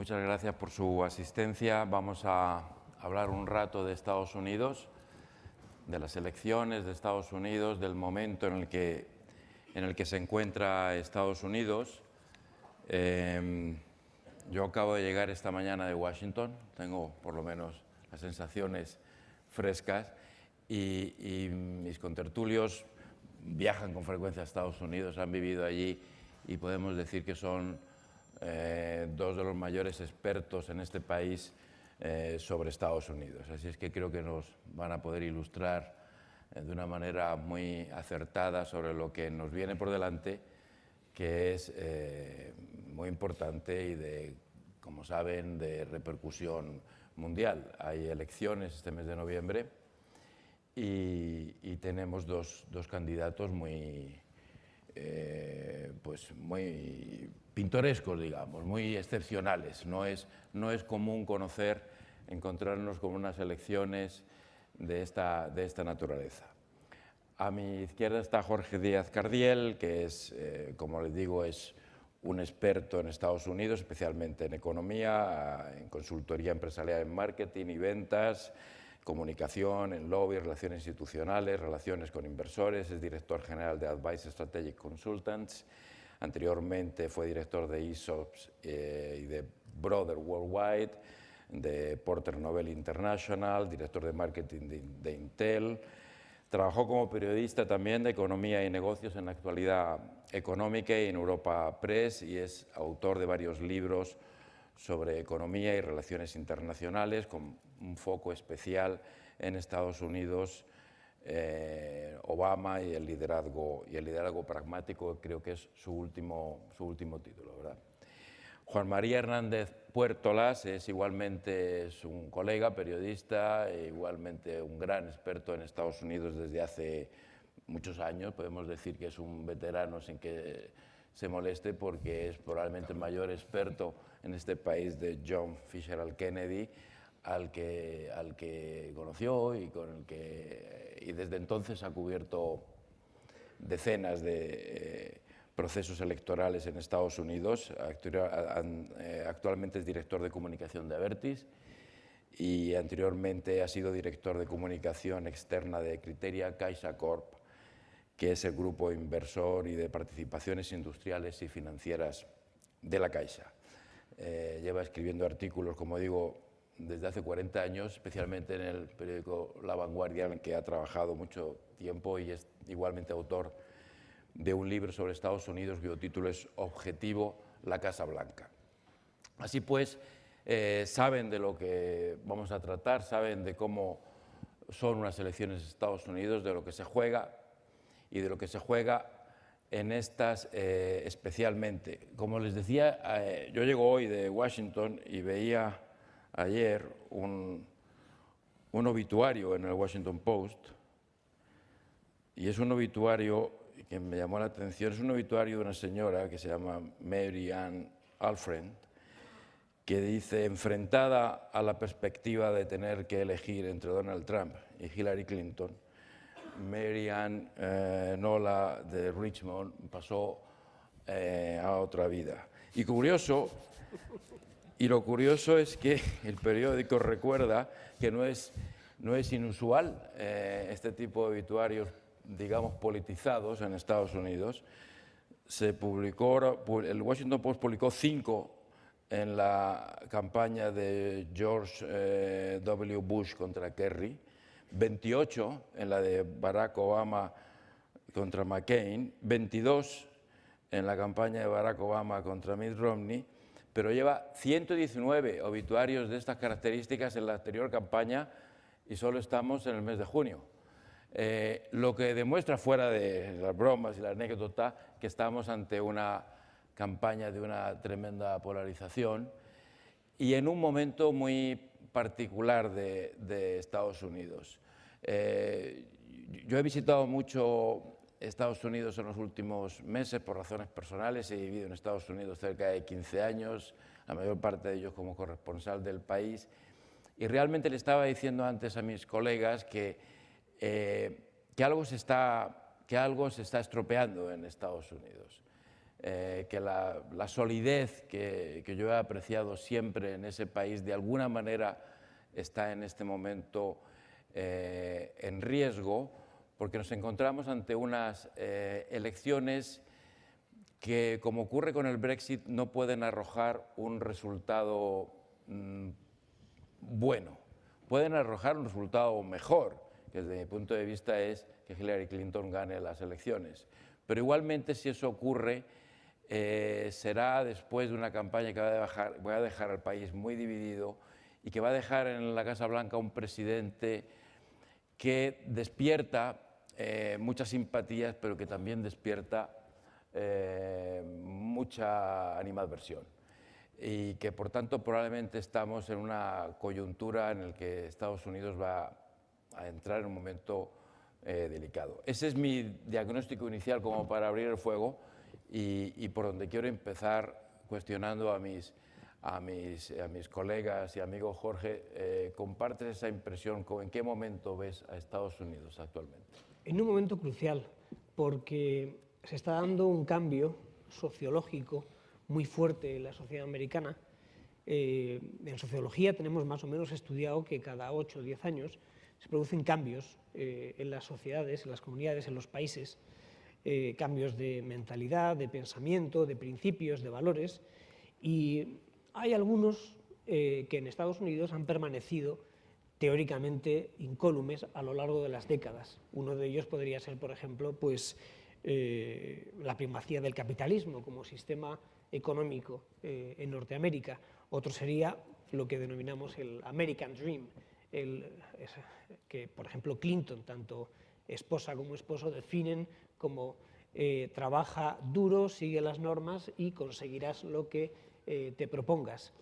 muchas gracias por su asistencia. Vamos a hablar un rato de Estados Unidos, de las elecciones de Estados Unidos, del momento en el que se encuentra Estados Unidos. Yo acabo de llegar esta mañana de Washington, tengo por lo menos las sensaciones frescas y mis contertulios viajan con frecuencia a Estados Unidos, han vivido allí y podemos decir que son dos de los mayores expertos en este país sobre Estados Unidos. Así es que creo que nos van a poder ilustrar de una manera muy acertada sobre lo que nos viene por delante, que es muy importante y de, como saben, de repercusión mundial. Hay elecciones este mes de noviembre y tenemos dos candidatos muy pintorescos, digamos, muy excepcionales. No es común encontrarnos con unas elecciones de esta naturaleza. A mi izquierda está Jorge Díaz Cardiel, que es, como les digo, es un experto en Estados Unidos, especialmente en economía, en consultoría empresarial en marketing y ventas, comunicación, en lobby, relaciones institucionales, relaciones con inversores, es director general de Advice Strategic Consultants, anteriormente fue director de ESOPs y de Brother Worldwide, de Porter Novel International, director de marketing de Intel. Trabajó como periodista también de economía y negocios en la Actualidad Económica y en Europa Press y es autor de varios libros sobre economía y relaciones internacionales con un foco especial en Estados Unidos, Obama y el liderazgo pragmático, creo que es su último título, ¿verdad? Juan María Hernández Puertolas es igualmente un colega, periodista, e igualmente un gran experto en Estados Unidos desde hace muchos años. Podemos decir que es un veterano sin que se moleste porque es probablemente el mayor experto en este país de John Fitzgerald Kennedy, al que conoció y desde entonces ha cubierto decenas de procesos electorales en Estados Unidos. Actualmente es director de comunicación de Abertis y anteriormente ha sido director de comunicación externa de Criteria Caixa Corp, que es el grupo inversor y de participaciones industriales y financieras de la Caixa. Lleva escribiendo artículos, como digo, desde hace 40 años, especialmente en el periódico La Vanguardia, en el que ha trabajado mucho tiempo y es igualmente autor de un libro sobre Estados Unidos cuyo título es Objetivo, la Casa Blanca. Así pues, saben de lo que vamos a tratar, saben de cómo son unas elecciones en Estados Unidos, de lo que se juega y de lo que se juega en estas especialmente. Como les decía, yo llego hoy de Washington y veía ayer un obituario en el Washington Post y es un obituario que me llamó la atención, es un obituario de una señora que se llama Mary Ann Alfred, que dice, enfrentada a la perspectiva de tener que elegir entre Donald Trump y Hillary Clinton, Mary Ann Nola de Richmond pasó a otra vida. Y lo curioso es que el periódico recuerda que no es inusual este tipo de obituarios, digamos, politizados en Estados Unidos. El Washington Post publicó 5 en la campaña de George W. Bush contra Kerry, 28 en la de Barack Obama contra McCain, 22 en la campaña de Barack Obama contra Mitt Romney, pero lleva 119 obituarios de estas características en la anterior campaña y solo estamos en el mes de junio. Lo que demuestra, fuera de las bromas y la anécdota, que estamos ante una campaña de una tremenda polarización y en un momento muy particular de Estados Unidos. Yo he visitado mucho Estados Unidos en los últimos meses por razones personales, he vivido en Estados Unidos cerca de 15 años, la mayor parte de ellos como corresponsal del país, y realmente le estaba diciendo antes a mis colegas que algo se está estropeando en Estados Unidos. que la solidez que yo he apreciado siempre en ese país de alguna manera está en este momento en riesgo, porque nos encontramos ante unas elecciones que, como ocurre con el Brexit, no pueden arrojar un resultado bueno. Pueden arrojar un resultado mejor, que desde mi punto de vista es que Hillary Clinton gane las elecciones. Pero igualmente, si eso ocurre, será después de una campaña que va a dejar al país muy dividido y que va a dejar en la Casa Blanca un presidente que despierta muchas simpatías, pero que también despierta mucha animadversión. Y que, por tanto, probablemente estamos en una coyuntura en la que Estados Unidos va a entrar en un momento delicado. Ese es mi diagnóstico inicial como para abrir el fuego y por donde quiero empezar cuestionando a mis colegas y amigos. Jorge, ¿compartes esa impresión? ¿En qué momento ves a Estados Unidos actualmente? En un momento crucial, porque se está dando un cambio sociológico muy fuerte en la sociedad americana. En sociología tenemos más o menos estudiado que cada 8 o 10 años se producen cambios en las sociedades, en las comunidades, en los países, cambios de mentalidad, de pensamiento, de principios, de valores, y hay algunos que en Estados Unidos han permanecido teóricamente incólumes a lo largo de las décadas. Uno de ellos podría ser, por ejemplo, pues, la primacía del capitalismo como sistema económico en Norteamérica. Otro sería lo que denominamos el American Dream, que, por ejemplo, Clinton, tanto esposa como esposo, definen como trabaja duro, sigue las normas y conseguirás lo que te propongas.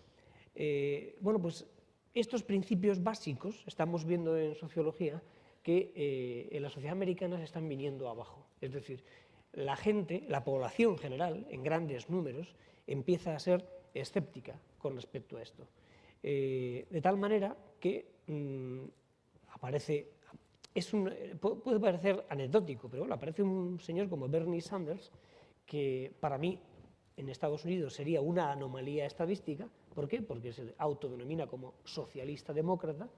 Bueno, pues estos principios básicos estamos viendo en sociología que en la sociedad americana se están viniendo abajo. Es decir, la gente, la población general, en grandes números, empieza a ser escéptica con respecto a esto. De tal manera que puede parecer anecdótico, pero bueno, aparece un señor como Bernie Sanders, que para mí en Estados Unidos sería una anomalía estadística. ¿Por qué? Porque se autodenomina como socialista demócrata.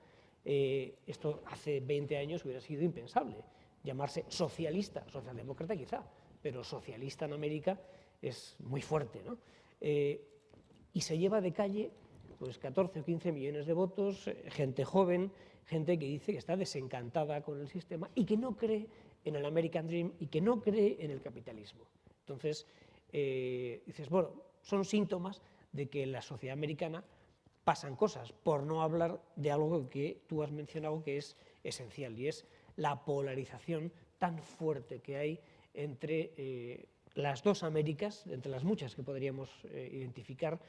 Esto hace 20 años hubiera sido impensable, llamarse socialista, socialdemócrata quizá, pero socialista en América es muy fuerte, ¿no? Y se lleva de calle pues 14 o 15 millones de votos, gente joven, gente que dice que está desencantada con el sistema y que no cree en el American Dream y que no cree en el capitalismo. Entonces, dices, bueno, son síntomas de que en la sociedad americana pasan cosas, por no hablar de algo que tú has mencionado que es esencial, y es la polarización tan fuerte que hay entre las dos Américas, entre las muchas que podríamos identificar,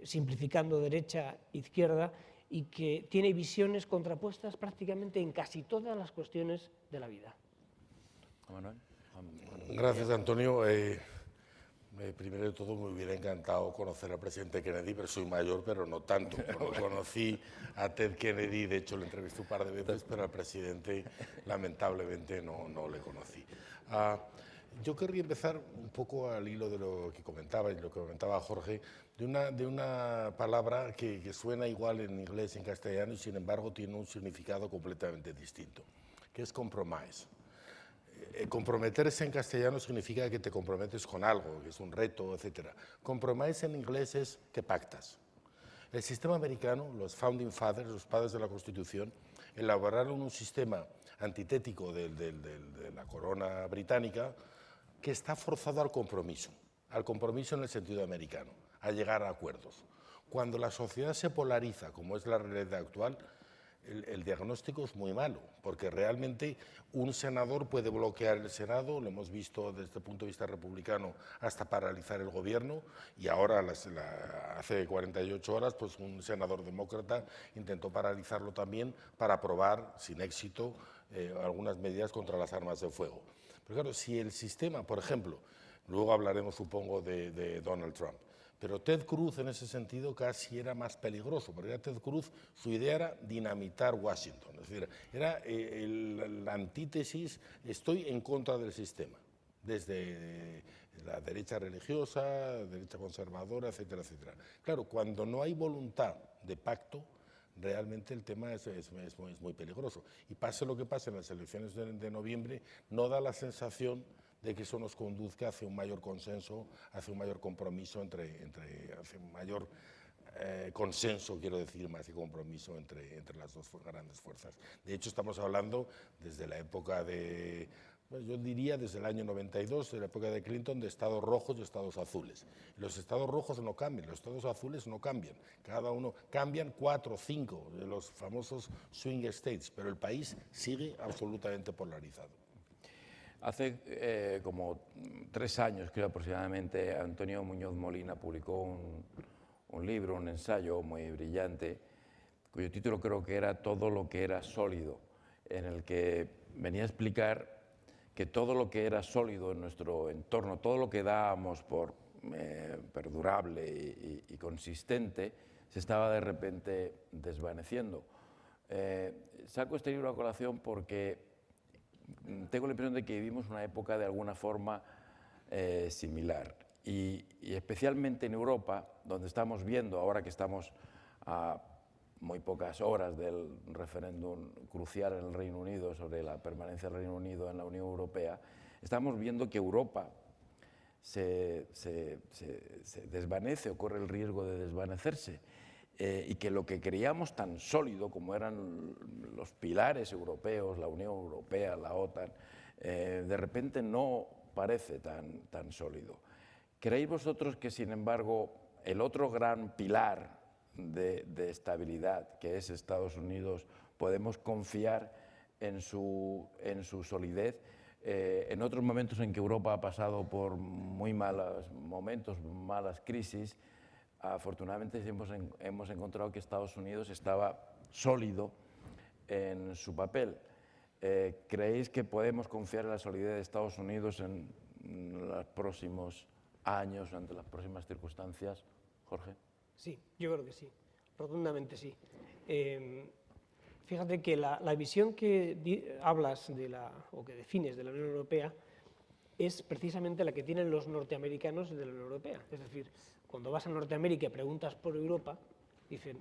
simplificando derecha e izquierda, y que tiene visiones contrapuestas prácticamente en casi todas las cuestiones de la vida. Manuel. Gracias, Antonio. Primero de todo, me hubiera encantado conocer al presidente Kennedy, pero soy mayor, pero no tanto. Conocí a Ted Kennedy, de hecho le entrevisté un par de veces, pero al presidente lamentablemente no le conocí. Yo querría empezar un poco al hilo de lo que comentaba y lo que comentaba Jorge, de una palabra que suena igual en inglés y en castellano y sin embargo tiene un significado completamente distinto, que es compromise. Comprometerse en castellano significa que te comprometes con algo, que es un reto, etc. Compromise en inglés es que pactas. El sistema americano, los Founding Fathers, los padres de la Constitución, elaboraron un sistema antitético de la corona británica que está forzado al compromiso en el sentido americano, a llegar a acuerdos. Cuando la sociedad se polariza, como es la realidad actual, el diagnóstico es muy malo, porque realmente un senador puede bloquear el Senado, lo hemos visto desde el punto de vista republicano, hasta paralizar el gobierno, y ahora, hace 48 horas, pues un senador demócrata intentó paralizarlo también para aprobar, sin éxito, algunas medidas contra las armas de fuego. Pero claro, si el sistema, por ejemplo, luego hablaremos, supongo, de Donald Trump, pero Ted Cruz en ese sentido casi era más peligroso, porque Ted Cruz, su idea era dinamitar Washington, es decir, era la antítesis, estoy en contra del sistema, desde la derecha religiosa, derecha conservadora, etcétera, etcétera. Claro, cuando no hay voluntad de pacto, realmente el tema es muy peligroso. Y pase lo que pase en las elecciones de noviembre, no da la sensación de que eso nos conduzca hacia un mayor consenso, hacia un mayor compromiso hacia un mayor consenso, quiero decir, más que compromiso entre las dos grandes fuerzas. De hecho, estamos hablando desde la época de, pues yo diría desde el año 92, de la época de Clinton, de estados rojos y estados azules. Los estados rojos no cambian, los estados azules no cambian. Cada uno cambian 4 o 5 de los famosos swing states, pero el país sigue absolutamente polarizado. Hace como 3 años, creo aproximadamente, Antonio Muñoz Molina publicó un libro, un ensayo muy brillante, cuyo título creo que era Todo lo que era sólido, en el que venía a explicar que todo lo que era sólido en nuestro entorno, todo lo que dábamos por perdurable y consistente, se estaba de repente desvaneciendo. Saco este libro a colación porque tengo la impresión de que vivimos una época de alguna forma similar y especialmente en Europa, donde estamos viendo, ahora que estamos a muy pocas horas del referéndum crucial en el Reino Unido sobre la permanencia del Reino Unido en la Unión Europea, estamos viendo que Europa se desvanece o corre el riesgo de desvanecerse. Y que lo que creíamos tan sólido como eran los pilares europeos, la Unión Europea, la OTAN, de repente no parece tan sólido. ¿Creéis vosotros que, sin embargo, el otro gran pilar de estabilidad, que es Estados Unidos, podemos confiar en su solidez? En otros momentos en que Europa ha pasado por muy malos momentos, malas crisis, afortunadamente hemos encontrado que Estados Unidos estaba sólido en su papel. ¿Creéis que podemos confiar en la solidez de Estados Unidos en los próximos años, ante las próximas circunstancias? Jorge. Sí, yo creo que sí, rotundamente sí. Fíjate que la visión que hablas o que defines de la Unión Europea es precisamente la que tienen los norteamericanos de la Unión Europea. Es decir, cuando vas a Norteamérica y preguntas por Europa, dicen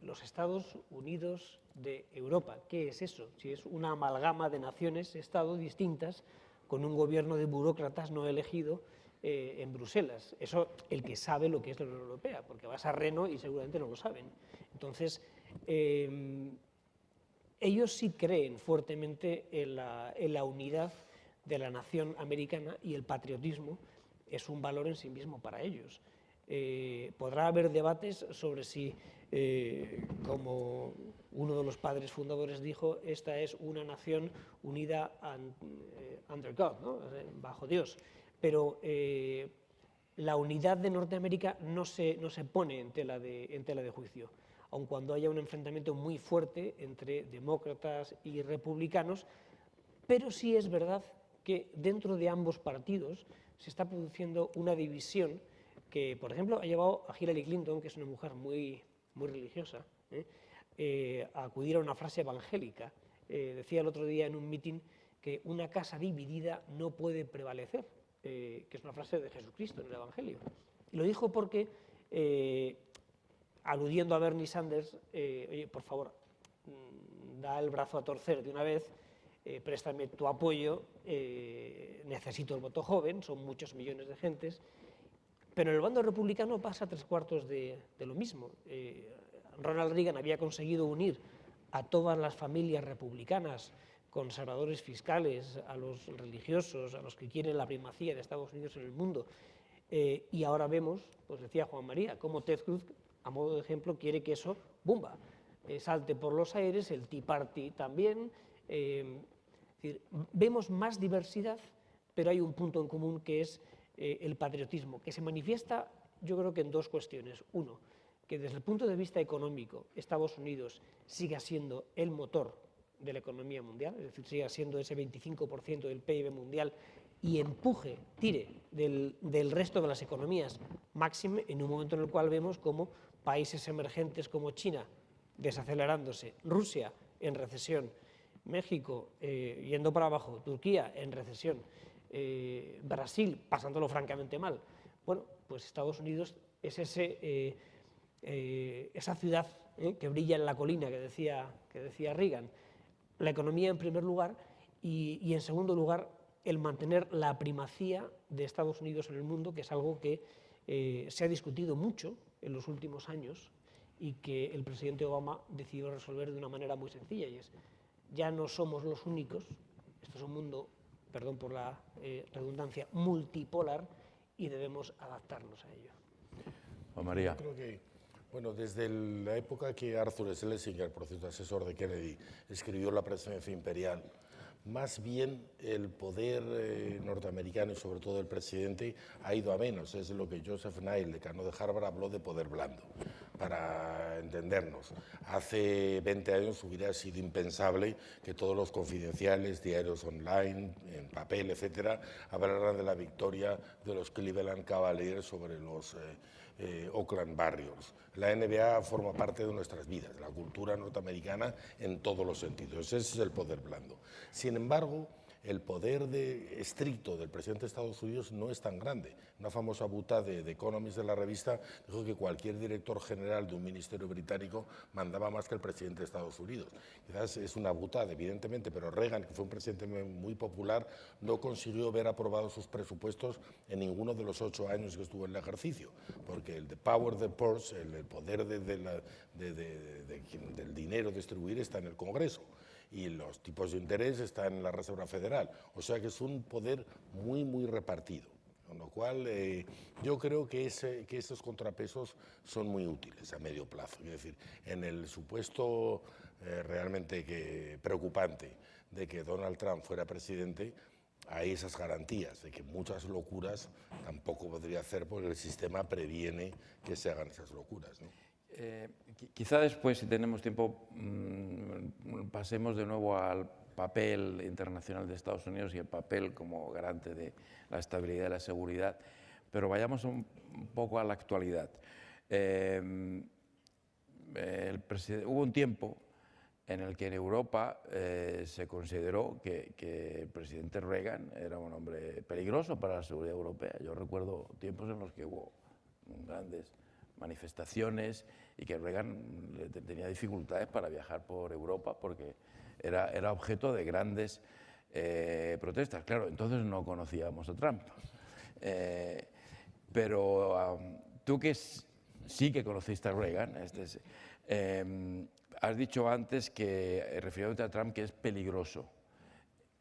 los Estados Unidos de Europa. ¿Qué es eso? Si es una amalgama de naciones-estado distintas con un gobierno de burócratas no elegido en Bruselas. Eso el que sabe lo que es la Unión Europea, porque vas a Reno y seguramente no lo saben. Entonces, ellos sí creen fuertemente en la unidad de la nación americana y el patriotismo es un valor en sí mismo para ellos. Podrá haber debates sobre si, como uno de los padres fundadores dijo, esta es una nación unida under God, ¿no? Bajo Dios, pero la unidad de Norteamérica no se pone en tela de juicio, aun cuando haya un enfrentamiento muy fuerte entre demócratas y republicanos, pero sí es verdad que dentro de ambos partidos se está produciendo una división que, por ejemplo, ha llevado a Hillary Clinton, que es una mujer muy religiosa, a acudir a una frase evangélica. Decía el otro día en un mitin que una casa dividida no puede prevalecer, que es una frase de Jesucristo en el Evangelio. Y lo dijo porque, aludiendo a Bernie Sanders, oye, por favor, da el brazo a torcer de una vez, préstame tu apoyo, necesito el voto joven, son muchos millones de gentes, pero en el bando republicano pasa 3/4 de lo mismo. Ronald Reagan había conseguido unir a todas las familias republicanas, conservadores fiscales, a los religiosos, a los que quieren la primacía de Estados Unidos en el mundo, y ahora vemos, pues decía Juan María, cómo Ted Cruz, a modo de ejemplo, quiere que eso, ¡bumba!, salte por los aires, el Tea Party también. Es decir, vemos más diversidad, pero hay un punto en común que es el patriotismo, que se manifiesta, yo creo que en 2 cuestiones. Uno, que desde el punto de vista económico, Estados Unidos siga siendo el motor de la economía mundial, es decir, siga siendo ese 25% del PIB mundial y empuje, tire del resto de las economías, máxime en un momento en el cual vemos como países emergentes como China desacelerándose, Rusia en recesión, México yendo para abajo, Turquía en recesión, Brasil pasándolo francamente mal. Bueno, pues Estados Unidos es esa ciudad que brilla en la colina que decía Reagan. La economía en primer lugar y en segundo lugar el mantener la primacía de Estados Unidos en el mundo, que es algo que se ha discutido mucho en los últimos años y que el presidente Obama decidió resolver de una manera muy sencilla, y es: ya no somos los únicos, esto es un mundo, perdón por la redundancia, multipolar, y debemos adaptarnos a ello. Juan María. Creo que, bueno, desde la época que Arthur Schlesinger, por cierto, asesor de Kennedy, escribió La presidencia imperial, más bien el poder norteamericano y sobre todo el presidente ha ido a menos. Es lo que Joseph Nye, decano de Harvard, habló de poder blando. Para entendernos, hace 20 años hubiera sido impensable que todos los confidenciales, diarios online, en papel, etcétera, hablaran de la victoria de los Cleveland Cavaliers sobre los Oakland Warriors. La NBA forma parte de nuestras vidas, la cultura norteamericana en todos los sentidos. Ese es el poder blando. Sin embargo, el poder estricto del presidente de Estados Unidos no es tan grande. Una famosa buta de The Economist, de la revista, dijo que cualquier director general de un ministerio británico mandaba más que el presidente de Estados Unidos. Quizás es una butada, evidentemente, pero Reagan, que fue un presidente muy popular, no consiguió ver aprobados sus presupuestos en ninguno de los 8 años que estuvo en el ejercicio, porque el power of the purse, el poder del dinero distribuir, está en el Congreso, y los tipos de interés están en la Reserva Federal. O sea que es un poder muy, muy repartido. Con lo cual, yo creo que esos contrapesos son muy útiles a medio plazo. Es decir, en el supuesto realmente preocupante de que Donald Trump fuera presidente, hay esas garantías de que muchas locuras tampoco podría hacer, porque el sistema previene que se hagan esas locuras, ¿no? Quizá después, si tenemos tiempo, pasemos de nuevo al papel internacional de Estados Unidos y el papel como garante de la estabilidad y la seguridad, pero vayamos un poco a la actualidad. Hubo un tiempo en el que en Europa se consideró que el presidente Reagan era un hombre peligroso para la seguridad europea. Yo recuerdo tiempos en los que hubo grandes manifestaciones y que Reagan tenía dificultades para viajar por Europa porque era objeto de grandes protestas. Claro, entonces no conocíamos a Trump. Pero tú que sí que conociste a Reagan, has dicho antes, que refiriéndote a Trump, que es peligroso.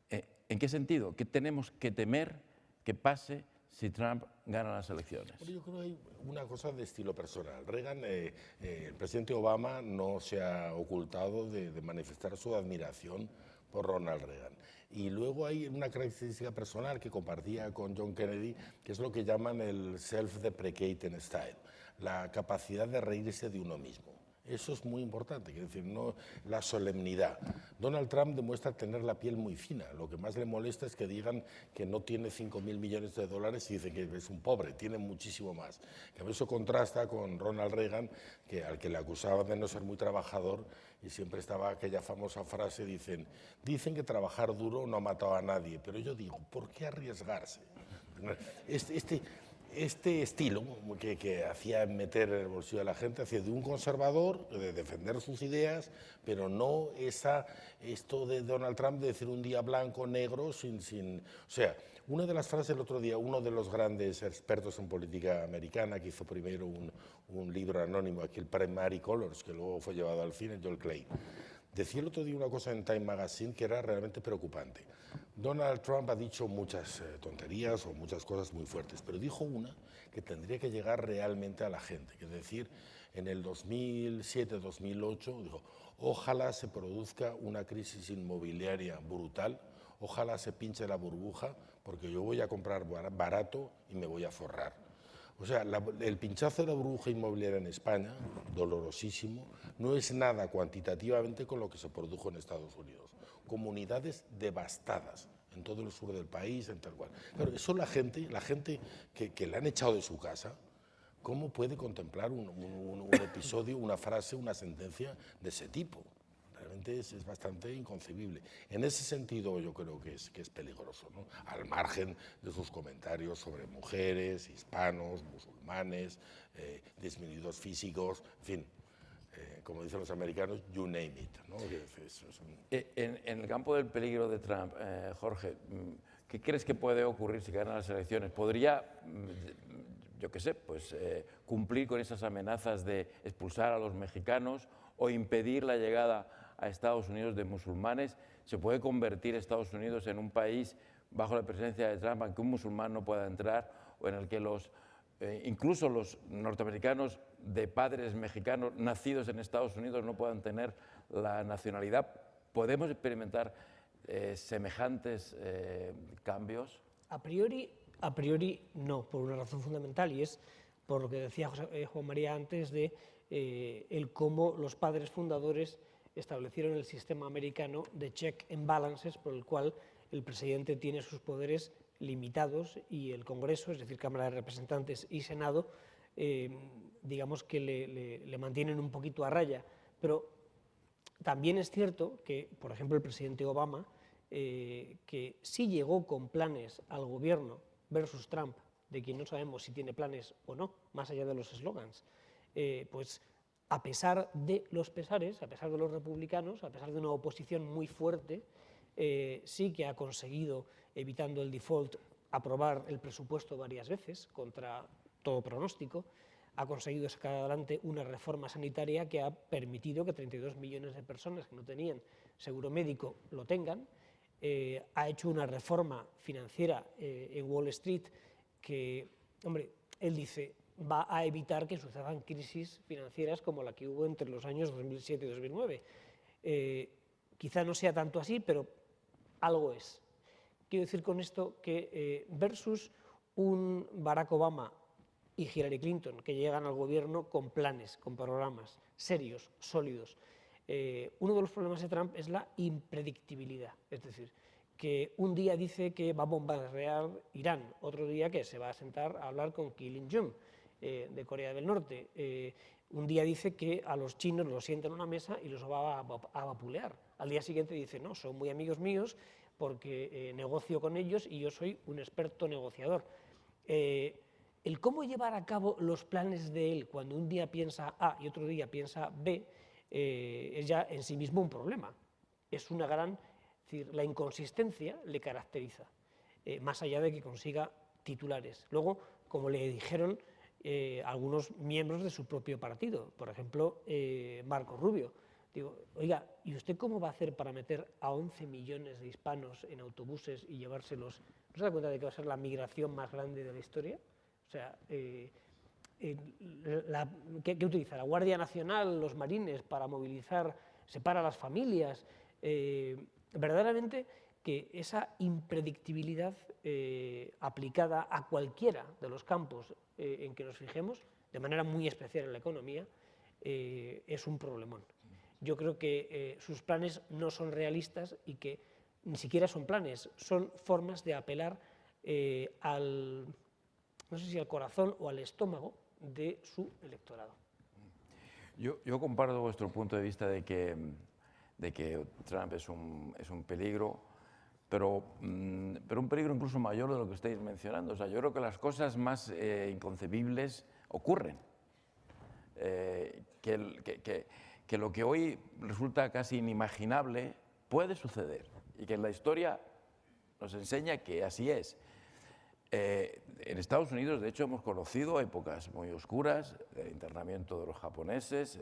¿En qué sentido? ¿Qué tenemos que temer que pase si Trump gana las elecciones? Yo creo que hay una cosa de estilo personal. Reagan, el presidente Obama no se ha ocultado de manifestar su admiración por Ronald Reagan. Y luego hay una característica personal que compartía con John Kennedy, que es lo que llaman el self-deprecating style, la capacidad de reírse de uno mismo. Eso es muy importante, es decir, no la solemnidad. Donald Trump demuestra tener la piel muy fina. Lo que más le molesta es que digan que no tiene 5.000 millones de dólares y dicen que es un pobre, tiene muchísimo más. Eso contrasta con Ronald Reagan, al que le acusaban de no ser muy trabajador, y siempre estaba aquella famosa frase, dicen que trabajar duro no ha matado a nadie, pero yo digo, ¿por qué arriesgarse? Este estilo que hacía meter en el bolsillo de la gente, hacía de un conservador, de defender sus ideas, pero no esto de Donald Trump de decir un día blanco, negro, sin... O sea, una de las frases el otro día, uno de los grandes expertos en política americana, que hizo primero un libro anónimo, aquí el Primary Colors, que luego fue llevado al cine, Joel Klein, decía el otro día una cosa en Time Magazine que era realmente preocupante. Donald Trump ha dicho muchas tonterías o muchas cosas muy fuertes, pero dijo una que tendría que llegar realmente a la gente, que es decir, en el 2007-2008 dijo, ojalá se produzca una crisis inmobiliaria brutal, ojalá se pinche la burbuja, porque yo voy a comprar barato y me voy a forrar. O sea, el pinchazo de la burbuja inmobiliaria en España, dolorosísimo, no es nada cuantitativamente con lo que se produjo en Estados Unidos. Comunidades devastadas en todo el sur del país, en tal cual. Claro, eso la gente que le han echado de su casa, ¿cómo puede contemplar un episodio, una frase, una sentencia de ese tipo? realmente es bastante inconcebible. En ese sentido yo creo que es peligroso, ¿no? Al margen de sus comentarios sobre mujeres, hispanos, musulmanes, disminuidos físicos, en fin, como dicen los americanos, you name it, ¿no? En el campo del peligro de Trump, Jorge, ¿qué crees que puede ocurrir si ganan las elecciones? ¿Podría, yo qué sé, pues, cumplir con esas amenazas de expulsar a los mexicanos o impedir la llegada a Estados Unidos de musulmanes? ¿Se puede convertir Estados Unidos en un país bajo la presidencia de Trump en que un musulmán no pueda entrar o en el que incluso los norteamericanos de padres mexicanos nacidos en Estados Unidos no puedan tener la nacionalidad? ¿Podemos experimentar semejantes cambios? A priori no, por una razón fundamental, y es por lo que decía Juan María antes de el cómo los padres fundadores establecieron el sistema americano de check and balances, por el cual el presidente tiene sus poderes limitados y el Congreso, es decir, Cámara de Representantes y Senado, digamos que le mantienen un poquito a raya. Pero también es cierto que, por ejemplo, el presidente Obama, que sí llegó con planes al gobierno versus Trump, de quien no sabemos si tiene planes o no, más allá de los eslogans, pues a pesar de los pesares, a pesar de los republicanos, a pesar de una oposición muy fuerte, sí que ha conseguido, evitando el default, aprobar el presupuesto varias veces, contra todo pronóstico. Ha conseguido sacar adelante una reforma sanitaria que ha permitido que 32 millones de personas que no tenían seguro médico lo tengan. Ha hecho una reforma financiera en Wall Street que, hombre, él dice, va a evitar que sucedan crisis financieras como la que hubo entre los años 2007 y 2009. Quizá no sea tanto así, pero algo es. Quiero decir con esto que versus un Barack Obama y Hillary Clinton, que llegan al gobierno con planes, con programas serios, sólidos. Uno de los problemas de Trump es la impredictibilidad, es decir, que un día dice que va a bombardear Irán, otro día que se va a sentar a hablar con Kim Il-jung de Corea del Norte, un día dice que a los chinos los sienta en una mesa y los va a vapulear, al día siguiente dice no, son muy amigos míos porque negocio con ellos y yo soy un experto negociador. El cómo llevar a cabo los planes de él cuando un día piensa A y otro día piensa B es ya en sí mismo un problema. Es una gran, es decir, la inconsistencia le caracteriza, más allá de que consiga titulares. Luego, como le dijeron algunos miembros de su propio partido, por ejemplo, Marco Rubio, digo, oiga, ¿y usted cómo va a hacer para meter a 11 millones de hispanos en autobuses y llevárselos? ¿No se da cuenta de que va a ser la migración más grande de la historia? O sea, ¿qué utiliza? ¿La Guardia Nacional, los marines para movilizar, separar a las familias? Verdaderamente que esa impredictibilidad aplicada a cualquiera de los campos en que nos fijemos, de manera muy especial en la economía, es un problemón. Yo creo que sus planes no son realistas y que ni siquiera son planes, son formas de apelar no sé si al corazón o al estómago de su electorado. Yo comparto vuestro punto de vista de que Trump es un peligro, pero un peligro incluso mayor de lo que estáis mencionando. O sea, yo creo que las cosas más inconcebibles ocurren. Que lo que hoy resulta casi inimaginable puede suceder y que en la historia nos enseña que así es. En Estados Unidos, de hecho, hemos conocido épocas muy oscuras de internamiento de los japoneses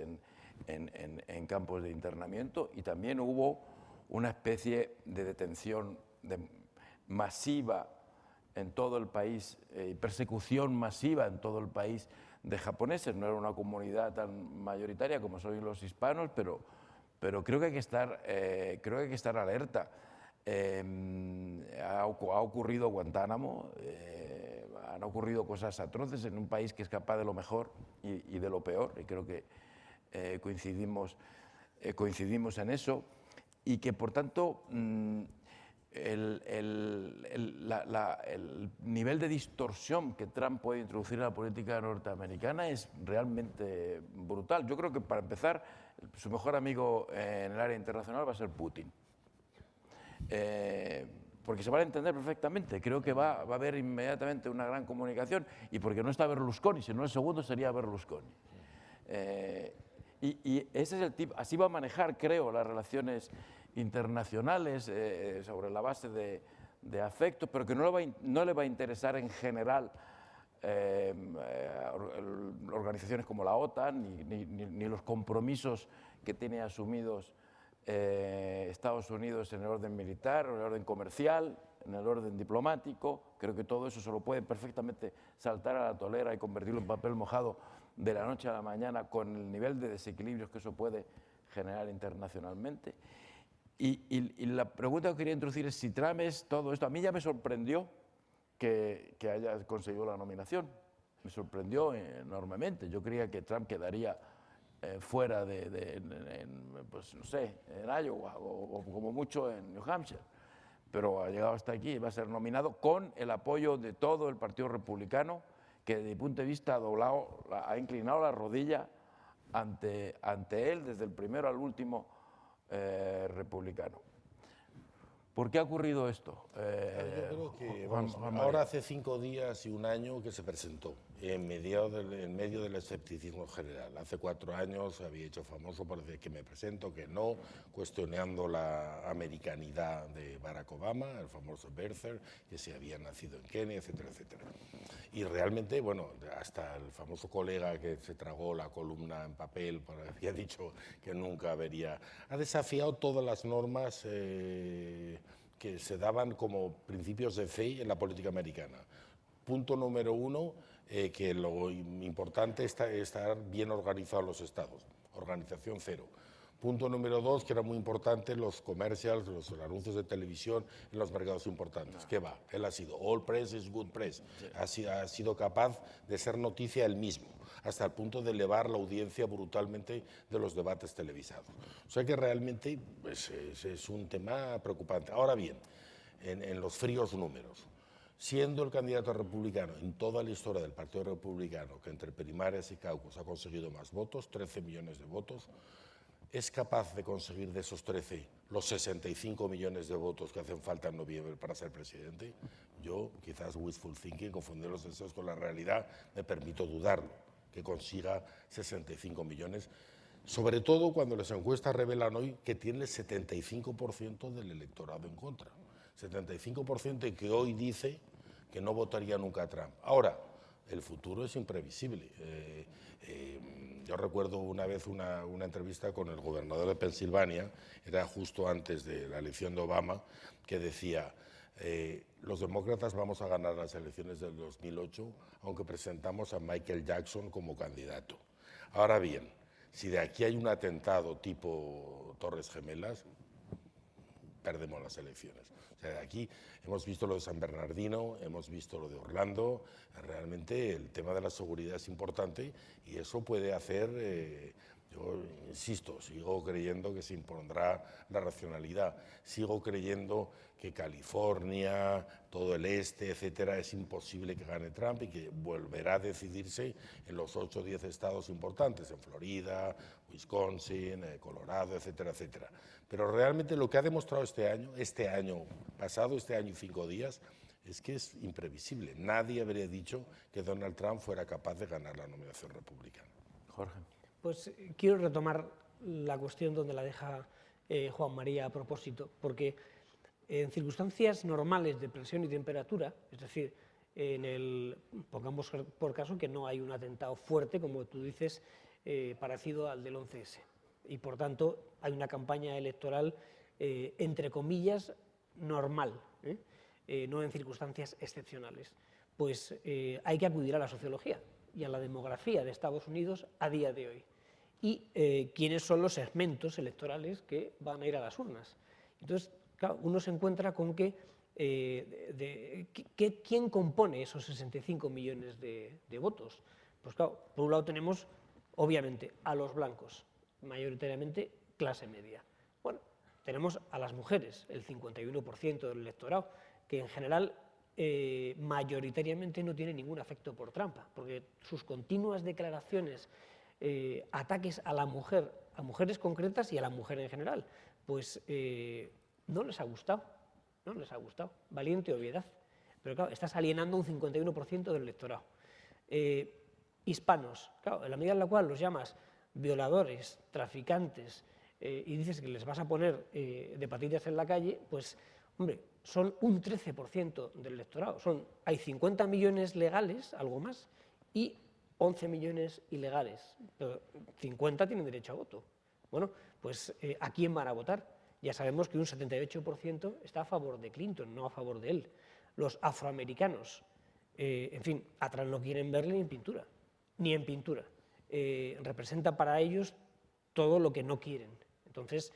en campos de internamiento, y también hubo una especie de detención masiva en todo el país y persecución masiva en todo el país de japoneses. No era una comunidad tan mayoritaria como son los hispanos, pero creo que hay que estar alerta. Ha ocurrido Guantánamo, han ocurrido cosas atroces en un país que es capaz de lo mejor y de lo peor, y creo que coincidimos en eso, y que por tanto el nivel de distorsión que Trump puede introducir en la política norteamericana es realmente brutal. Yo creo que, para empezar, su mejor amigo en el área internacional va a ser Putin. Porque se van a entender perfectamente, creo que va a haber inmediatamente una gran comunicación, y porque no está Berlusconi, si no el segundo sería Berlusconi. Y ese es el tipo, así va a manejar, creo, las relaciones internacionales sobre la base de afecto, pero que no le va a interesar en general organizaciones como la OTAN, ni los compromisos que tiene asumidos Estados Unidos en el orden militar, en el orden comercial, en el orden diplomático. Creo que todo eso se lo puede perfectamente saltar a la tolera y convertirlo en papel mojado de la noche a la mañana con el nivel de desequilibrios que eso puede generar internacionalmente. Y la pregunta que quería introducir es si Trump es todo esto. A mí ya me sorprendió que haya conseguido la nominación. Me sorprendió enormemente. Yo creía que Trump quedaría fuera pues no sé, en Iowa o como mucho en New Hampshire, pero ha llegado hasta aquí y va a ser nominado con el apoyo de todo el Partido Republicano, que desde mi punto de vista ha inclinado la rodilla ante él desde el primero al último republicano. ¿Por qué ha ocurrido esto? Yo creo que ahora hace 5 días y un año que se presentó en medio del escepticismo general. Hace 4 años se había hecho famoso por decir que me presento, que no, cuestionando la americanidad de Barack Obama, el famoso birther, que se había nacido en Kenia, etcétera, etcétera. Y realmente, bueno, hasta el famoso colega que se tragó la columna en papel, había dicho que nunca ha desafiado todas las normas que se daban como principios de fe en la política americana. Punto número 1, que lo importante es estar bien organizados los estados, organización 0. Punto número 2, que era muy importante, los commercials, los anuncios de televisión en los mercados importantes. ¿Qué va? Él ha sido all press is good press. Sí. Ha sido capaz de ser noticia él mismo, hasta el punto de elevar la audiencia brutalmente de los debates televisados. O sea que realmente pues, es un tema preocupante. Ahora bien, en los fríos números, siendo el candidato republicano en toda la historia del Partido Republicano, que entre primarias y caucus ha conseguido más votos, 13 millones de votos, ¿es capaz de conseguir de esos 13 los 65 millones de votos que hacen falta en noviembre para ser presidente? Yo, quizás wishful thinking, confundir los deseos con la realidad, me permito dudarlo, que consiga 65 millones, sobre todo cuando las encuestas revelan hoy que tiene el 75% del electorado en contra. 75% y que hoy dice que no votaría nunca a Trump. Ahora, el futuro es imprevisible. Yo recuerdo una vez una entrevista con el gobernador de Pensilvania, era justo antes de la elección de Obama, que decía, los demócratas vamos a ganar las elecciones del 2008, aunque presentamos a Michael Jackson como candidato. Ahora bien, si de aquí hay un atentado tipo Torres Gemelas, perdemos las elecciones. O sea, aquí hemos visto lo de San Bernardino, hemos visto lo de Orlando, realmente el tema de la seguridad es importante y eso puede hacer, yo insisto, sigo creyendo que se impondrá la racionalidad, sigo creyendo que California, todo el este, etcétera, es imposible que gane Trump y que volverá a decidirse en los 8 o 10 estados importantes, en Florida, Wisconsin, Colorado, etcétera, etcétera. Pero realmente lo que ha demostrado este año pasado, este año y 5 días, es que es imprevisible. Nadie habría dicho que Donald Trump fuera capaz de ganar la nominación republicana. Jorge. Pues quiero retomar la cuestión donde la deja Juan María a propósito, porque en circunstancias normales de presión y temperatura, es decir, pongamos por caso que no hay un atentado fuerte, como tú dices, parecido al del 11S, y por tanto hay una campaña electoral, entre comillas, normal, no en circunstancias excepcionales, pues hay que acudir a la sociología y a la demografía de Estados Unidos a día de hoy, y quiénes son los segmentos electorales que van a ir a las urnas. Entonces, claro, uno se encuentra con que ¿quién compone esos 65 millones de votos? Pues claro, por un lado tenemos, obviamente, a los blancos, mayoritariamente clase media. Bueno, tenemos a las mujeres, el 51% del electorado, que en general mayoritariamente no tiene ningún afecto por Trump, porque sus continuas declaraciones, ataques a la mujer a mujeres concretas y a la mujer en general. Pues no les ha gustado, no les ha gustado, valiente obviedad. Pero claro, estás alienando un 51% del electorado. Hispanos, claro, en la medida en la cual los llamas violadores, traficantes, y dices que les vas a poner de patillas en la calle, pues, hombre, son un 13% del electorado. Hay 50 millones legales, algo más, y 11 millones ilegales. Pero 50 tienen derecho a voto. Bueno, pues ¿a quién van a votar? Ya sabemos que un 78% está a favor de Clinton, no a favor de él. Los afroamericanos, en fin, atrás no quieren verle ni en pintura, ni en pintura. Representa para ellos todo lo que no quieren. Entonces,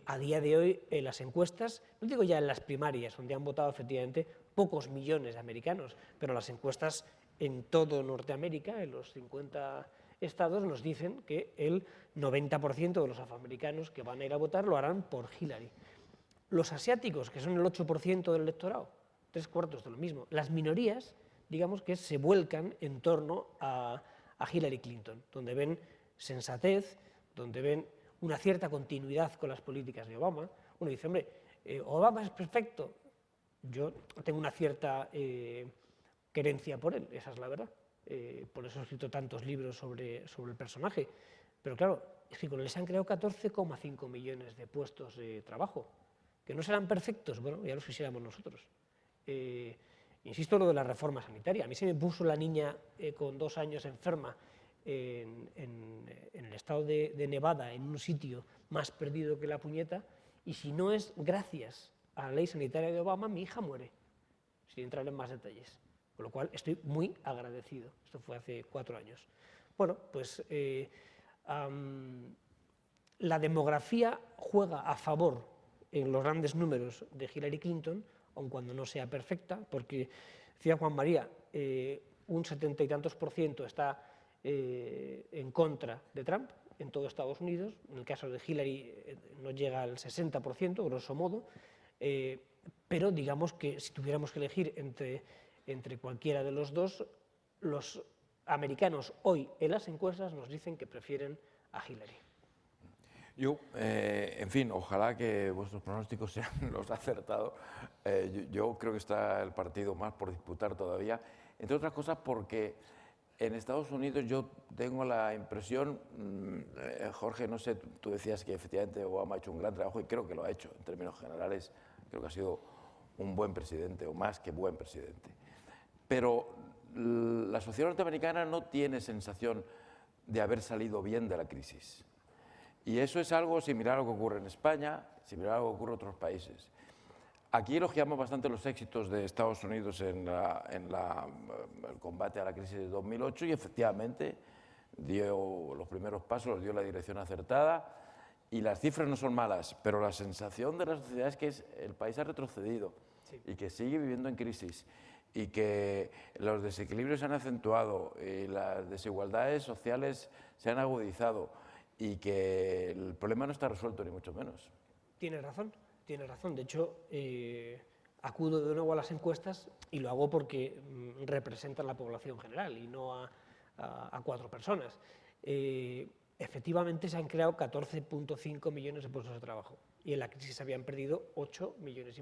a día de hoy, en las encuestas, no digo ya en las primarias, donde han votado efectivamente pocos millones de americanos, pero las encuestas en todo Norteamérica, en los 50 estados, nos dicen que el 90% de los afroamericanos que van a ir a votar lo harán por Hillary. Los asiáticos, que son el 8% del electorado, 3/4 de lo mismo. Las minorías, digamos que se vuelcan en torno a Hillary Clinton, donde ven sensatez, donde ven una cierta continuidad con las políticas de Obama. Uno dice, hombre, Obama es perfecto. Yo tengo una cierta querencia por él, esa es la verdad. Por eso he escrito tantos libros sobre el personaje. Pero claro, es que con él se han creado 14,5 millones de puestos de trabajo. ¿Que no serán perfectos? Bueno, ya los quisiéramos nosotros. Insisto en lo de la reforma sanitaria. A mí se me puso la niña con 2 años enferma en el estado de Nevada, en un sitio más perdido que la puñeta, y si no es gracias a la ley sanitaria de Obama, mi hija muere, sin entrar en más detalles. Con lo cual estoy muy agradecido. Esto fue hace 4 años. Bueno, pues la demografía juega a favor en los grandes números de Hillary Clinton, aun cuando no sea perfecta, porque, decía Juan María, un 70 y tantos % está en contra de Trump en todo Estados Unidos. En el caso de Hillary no llega al 60%, grosso modo, pero digamos que si tuviéramos que elegir entre cualquiera de los dos, los americanos hoy en las encuestas nos dicen que prefieren a Hillary. Yo, en fin, ojalá que vuestros pronósticos sean los acertados. Yo creo que está el partido más por disputar todavía, entre otras cosas porque en Estados Unidos yo tengo la impresión, Jorge, no sé, tú decías que efectivamente Obama ha hecho un gran trabajo y creo que lo ha hecho en términos generales, creo que ha sido un buen presidente o más que buen presidente. Pero la sociedad norteamericana no tiene sensación de haber salido bien de la crisis. Y eso es algo similar a lo que ocurre en España, similar a lo que ocurre en otros países. Aquí elogiamos bastante los éxitos de Estados Unidos en el combate a la crisis de 2008 y efectivamente dio los primeros pasos, los dio la dirección acertada y las cifras no son malas, pero la sensación de la sociedad es que el país ha retrocedido y que sigue viviendo en crisis y que los desequilibrios se han acentuado y las desigualdades sociales se han agudizado y que el problema no está resuelto ni mucho menos. Tienes razón. Tiene razón. De hecho, acudo de nuevo a las encuestas y lo hago porque representan la población general y no a 4 personas. Efectivamente, se han creado 14,5 millones de puestos de trabajo y en la crisis se habían perdido 8,5 millones.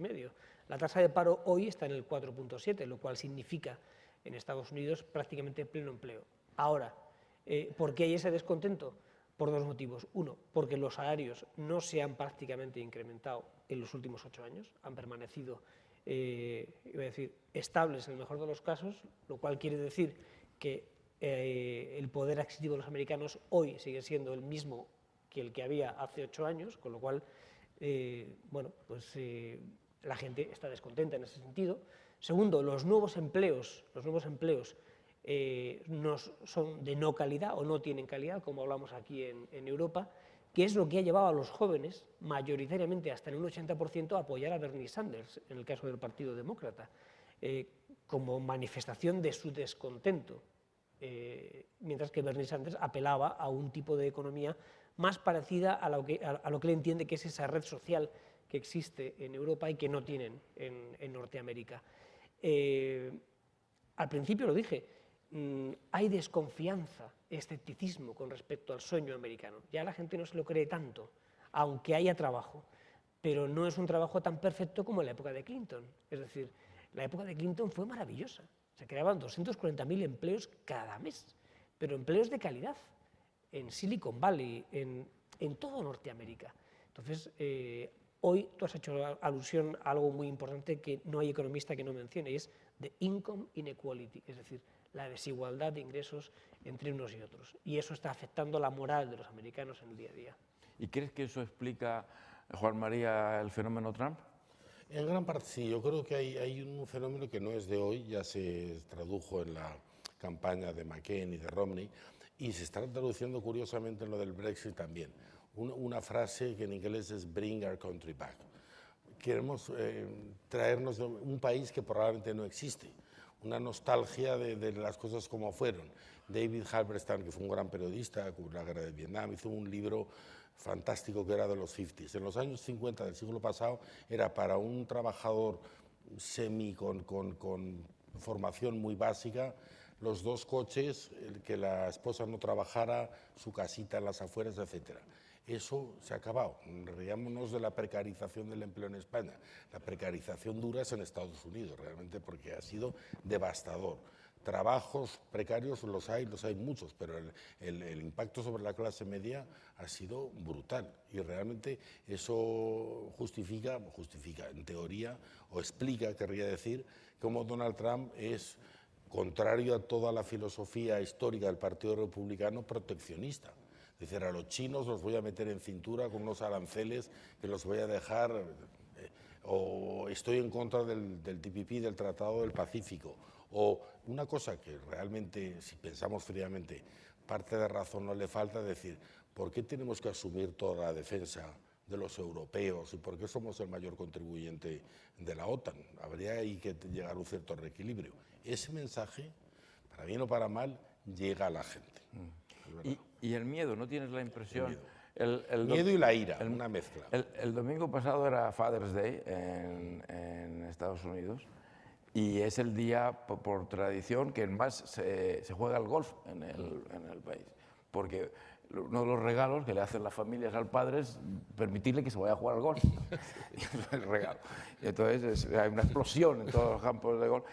La tasa de paro hoy está en el 4,7, lo cual significa en Estados Unidos prácticamente pleno empleo. Ahora, ¿por qué hay ese descontento? Por 2 motivos. Uno, porque los salarios no se han prácticamente incrementado en los últimos 8 años, han permanecido, iba a decir, estables en el mejor de los casos, lo cual quiere decir que el poder adquisitivo de los americanos hoy sigue siendo el mismo que el que había hace 8 años, con lo cual, bueno, pues la gente está descontenta en ese sentido. Segundo, los nuevos empleos no son de no calidad o no tienen calidad, como hablamos aquí en Europa, que es lo que ha llevado a los jóvenes, mayoritariamente hasta en un 80%, a apoyar a Bernie Sanders, en el caso del Partido Demócrata, como manifestación de su descontento, mientras que Bernie Sanders apelaba a un tipo de economía más parecida a lo que él entiende que es esa red social que existe en Europa y que no tienen en Norteamérica. Al principio lo dije, hay desconfianza, escepticismo con respecto al sueño americano. Ya la gente no se lo cree tanto, aunque haya trabajo, pero no es un trabajo tan perfecto como en la época de Clinton. Es decir, la época de Clinton fue maravillosa. Se creaban 240.000 empleos cada mes, pero empleos de calidad, en Silicon Valley, en todo Norteamérica. Entonces, hoy tú has hecho alusión a algo muy importante que no hay economista que no mencione, y es the income inequality, es decir, la desigualdad de ingresos entre unos y otros. Y eso está afectando la moral de los americanos en el día a día. ¿Y crees que eso explica, Juan María, el fenómeno Trump? En gran parte sí, yo creo que hay un fenómeno que no es de hoy, ya se tradujo en la campaña de McCain y de Romney, y se está traduciendo curiosamente en lo del Brexit también. Una frase que en inglés es bring our country back. Queremos traernos de un país que probablemente no existe, una nostalgia de las cosas como fueron. David Halberstam, que fue un gran periodista, cubrió la guerra de Vietnam, hizo un libro fantástico que era de los 50s. En los años 50 del siglo pasado era para un trabajador con formación muy básica, los 2 coches, el que la esposa no trabajara, su casita en las afueras, etc. Eso se ha acabado. Riámonos de la precarización del empleo en España. La precarización dura es en Estados Unidos, realmente, porque ha sido devastador. Trabajos precarios los hay muchos, pero el impacto sobre la clase media ha sido brutal. Y realmente eso justifica, en teoría, o explica, querría decir, cómo Donald Trump es, contrario a toda la filosofía histórica del Partido Republicano, proteccionista. Es decir, a los chinos los voy a meter en cintura con unos aranceles que los voy a dejar, o estoy en contra del TPP, del Tratado del Pacífico, o una cosa que realmente, si pensamos fríamente, parte de razón no le falta, decir, ¿por qué tenemos que asumir toda la defensa de los europeos y por qué somos el mayor contribuyente de la OTAN? Habría ahí que llegar a un cierto reequilibrio. Ese mensaje, para bien o para mal, llega a la gente. Y el miedo, ¿no tienes la impresión? El miedo y la ira, una mezcla. El domingo pasado era Father's Day en Estados Unidos y es el día, por tradición, que más se juega el golf en el país. Porque uno de los regalos que le hacen las familias al padre es permitirle que se vaya a jugar al golf. Y eso es el regalo. Y entonces hay una explosión en todos los campos de golf.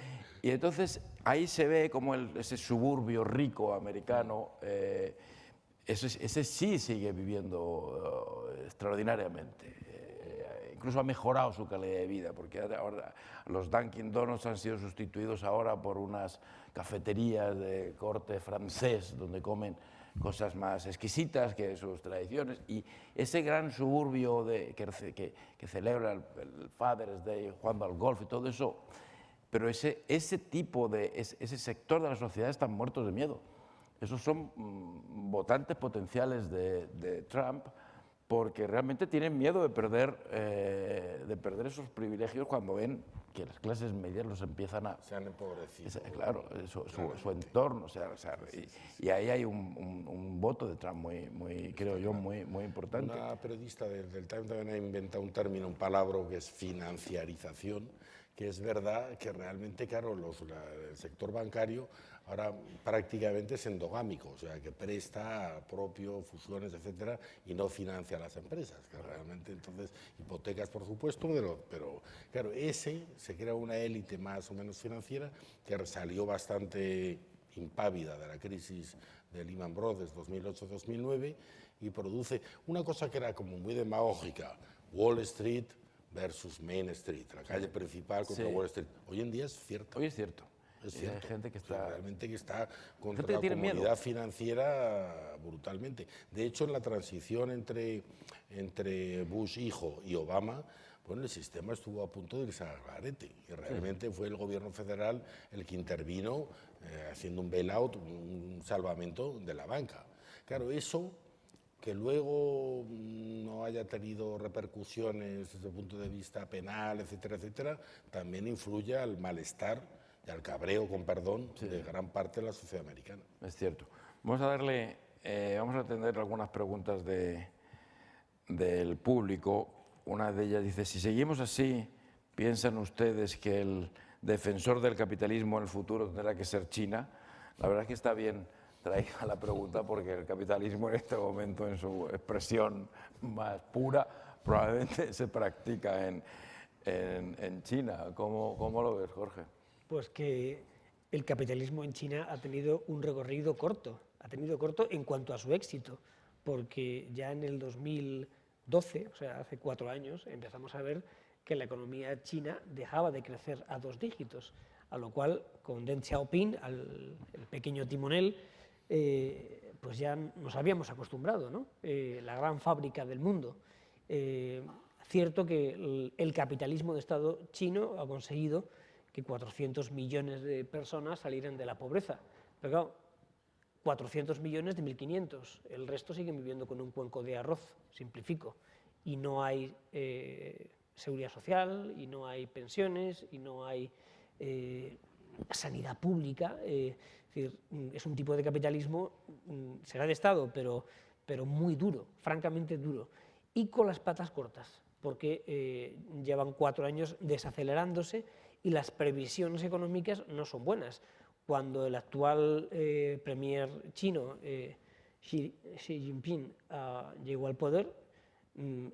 Y entonces ahí se ve como ese suburbio rico americano, ese sí sigue viviendo extraordinariamente. Incluso ha mejorado su calidad de vida, porque ahora los Dunkin' Donuts han sido sustituidos ahora por unas cafeterías de corte francés, donde comen cosas más exquisitas que sus tradiciones, y ese gran suburbio que celebra el Father's Day jugando al golf y todo eso, pero ese sector de la sociedad están muertos de miedo. Esos son votantes potenciales de Trump, porque realmente tienen miedo de perder esos privilegios cuando ven que las clases medias los empiezan a... Se han empobrecido. Claro, su entorno. Y ahí hay un voto de Trump creo yo, muy importante. Una periodista del Time también ha inventado un término, un palabra que es financiarización, que es verdad que realmente, claro, el sector bancario ahora prácticamente es endogámico, o sea, que presta propio, fusiones, etcétera, y no financia a las empresas, que realmente, entonces, hipotecas, por supuesto, pero claro, se crea una élite más o menos financiera que salió bastante impávida de la crisis de Lehman Brothers 2008-2009 y produce una cosa que era como muy demagógica, Wall Street versus Main Street, la calle principal contra Wall Street. Hoy en día es cierto. Hoy es cierto. Es cierto. Hay gente que está... realmente que está contra la comunidad financiera brutalmente. De hecho, en la transición entre Bush hijo y Obama, bueno, el sistema estuvo a punto de irse al garete. Y realmente fue el gobierno federal el que intervino haciendo un bailout, un salvamento de la banca. Claro, eso que luego no haya tenido repercusiones desde el punto de vista penal, etcétera, etcétera, también influye al malestar y al cabreo, con perdón, de gran parte de la sociedad americana. Es cierto. Vamos a atender algunas preguntas del público. Una de ellas dice, si seguimos así, ¿piensan ustedes que el defensor del capitalismo en el futuro tendrá que ser China? La verdad es que está bien traída la pregunta porque el capitalismo en este momento, en su expresión más pura, probablemente se practica en China. ¿Cómo lo ves, Jorge? Pues que el capitalismo en China ha tenido un recorrido corto, en cuanto a su éxito, porque ya en el 2012, o sea, hace 4 años, empezamos a ver que la economía china dejaba de crecer a 2 dígitos, a lo cual con Deng Xiaoping, el pequeño timonel, pues ya nos habíamos acostumbrado, ¿no? La gran fábrica del mundo. Cierto que el capitalismo de Estado chino ha conseguido que 400 millones de personas salieran de la pobreza, pero claro, 400 millones de 1.500, el resto siguen viviendo con un cuenco de arroz, simplifico, y no hay seguridad social, y no hay pensiones, y no hay sanidad pública. Es decir, es un tipo de capitalismo, será de Estado, pero muy duro, francamente duro, y con las patas cortas, porque llevan 4 años desacelerándose y las previsiones económicas no son buenas. Cuando el actual premier chino, Xi Jinping, llegó al poder,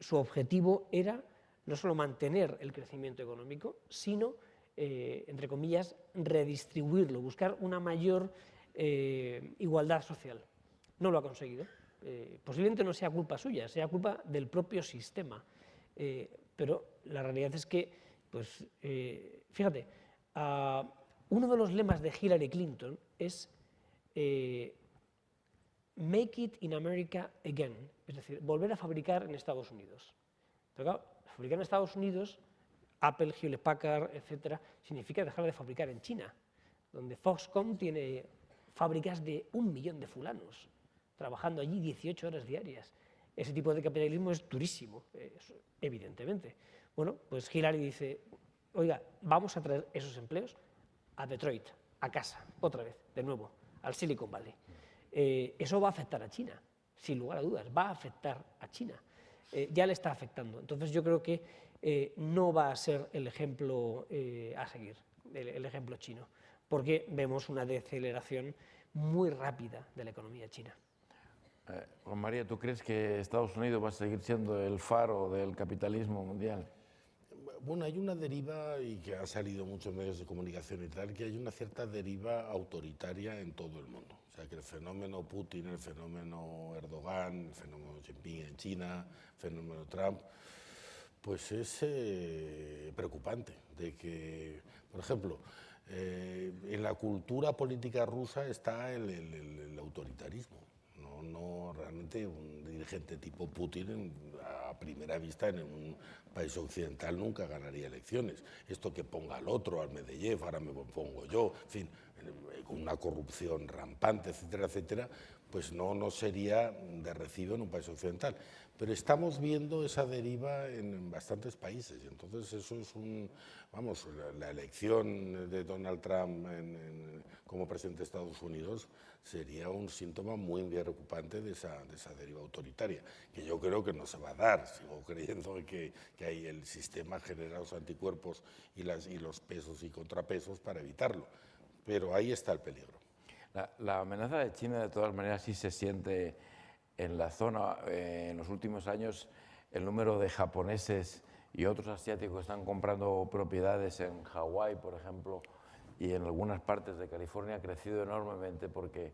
su objetivo era no solo mantener el crecimiento económico, sino, entre comillas, redistribuirlo, buscar una mayor igualdad social. No lo ha conseguido. Posiblemente no sea culpa suya, sea culpa del propio sistema. Pero la realidad es que, pues, fíjate, uno de los lemas de Hillary Clinton es Make it in America again, es decir, volver a fabricar en Estados Unidos. Pero claro, fabricar en Estados Unidos, Apple, Hewlett Packard, etcétera, significa dejar de fabricar en China, donde Foxconn tiene fábricas de 1 millón de fulanos, trabajando allí 18 horas diarias. Ese tipo de capitalismo es durísimo, evidentemente. Bueno, pues Hillary dice, oiga, vamos a traer esos empleos a Detroit, a casa, otra vez, de nuevo, al Silicon Valley. Eso va a afectar a China, sin lugar a dudas, va a afectar a China. Ya le está afectando. Entonces yo creo que no va a ser el ejemplo a seguir, el ejemplo chino, porque vemos una deceleración muy rápida de la economía china. Juan María, ¿tú crees que Estados Unidos va a seguir siendo el faro del capitalismo mundial? Bueno, hay una deriva, y que ha salido en muchos medios de comunicación y tal, que hay una cierta deriva autoritaria en todo el mundo. O sea, que el fenómeno Putin, el fenómeno Erdogan, el fenómeno Xi Jinping en China, el fenómeno Trump, pues es preocupante. De que, por ejemplo, en la cultura política rusa está el autoritarismo. No realmente un dirigente tipo Putin, a primera vista, en un país occidental nunca ganaría elecciones. Esto que ponga al otro, al Medvedev, ahora me pongo yo, en fin, con una corrupción rampante, etcétera, etcétera, pues no sería de recibo en un país occidental. Pero estamos viendo esa deriva en bastantes países, y entonces eso es vamos, la elección de Donald Trump como presidente de Estados Unidos sería un síntoma muy preocupante de esa deriva autoritaria, que yo creo que no se va a dar. Sigo creyendo que hay el sistema genera los anticuerpos y los pesos y contrapesos para evitarlo, pero ahí está el peligro. La amenaza de China, de todas maneras, sí se siente en la zona. En los últimos años, el número de japoneses y otros asiáticos que están comprando propiedades en Hawái, por ejemplo, y en algunas partes de California ha crecido enormemente porque